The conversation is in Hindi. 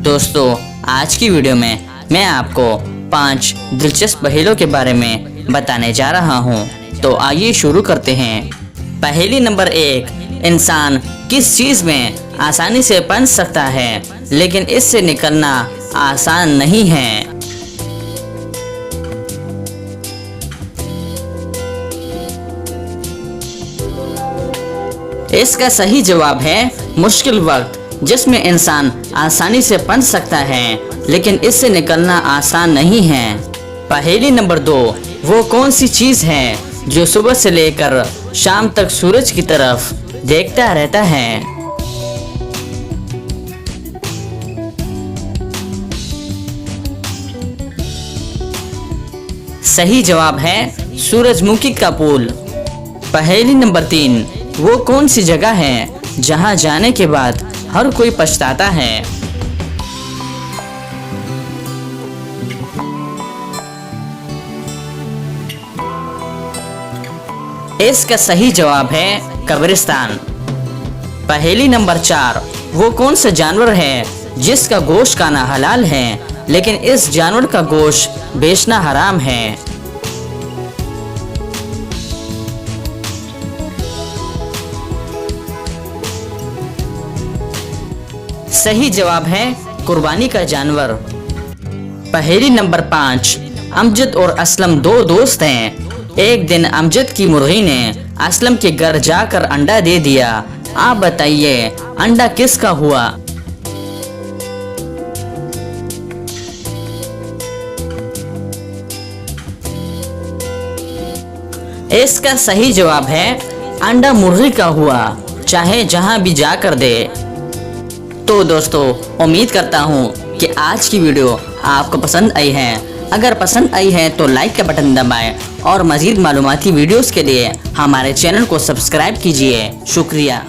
दोस्तों, आज की वीडियो में मैं आपको 5 दिलचस्प पहेलियों के बारे में बताने जा रहा हूं। तो आइए शुरू करते हैं। पहेली नंबर 1, इंसान किस चीज में आसानी से पनप सकता है लेकिन इससे निकलना आसान नहीं है? इसका सही जवाब है मुश्किल वक्त, जिसमें इंसान आसानी से पनप सकता है लेकिन इससे निकलना आसान नहीं है। पहेली नंबर 2, वो कौन सी चीज है जो सुबह से लेकर शाम तक सूरज की तरफ देखता रहता है? सही जवाब है सूरजमुखी का फूल। पहेली नंबर 3, वो कौन सी जगह है जहां जाने के बाद हर कोई पछताता है? इसका सही जवाब है कब्रिस्तान। पहेली नंबर 4, वो कौन सा जानवर है जिसका गोश्त खाना हलाल है लेकिन इस जानवर का गोश्त बेचना हराम है? सही जवाब है कुर्बानी का जानवर। पहेली नंबर 5, अमजद और असलम 2 दोस्त हैं। एक दिन अमजद की मुर्गी ने असलम के घर जाकर अंडा दे दिया। आप बताइए अंडा किसका हुआ? इसका सही जवाब है अंडा मुर्गी का हुआ, चाहे जहां भी जाकर दे। तो दोस्तों, उम्मीद करता हूँ कि आज की वीडियो आपको पसंद आई है। अगर पसंद आई है तो लाइक का बटन दबाएं और मज़ीद मालूमाती वीडियोस के लिए हमारे चैनल को सब्सक्राइब कीजिए। शुक्रिया।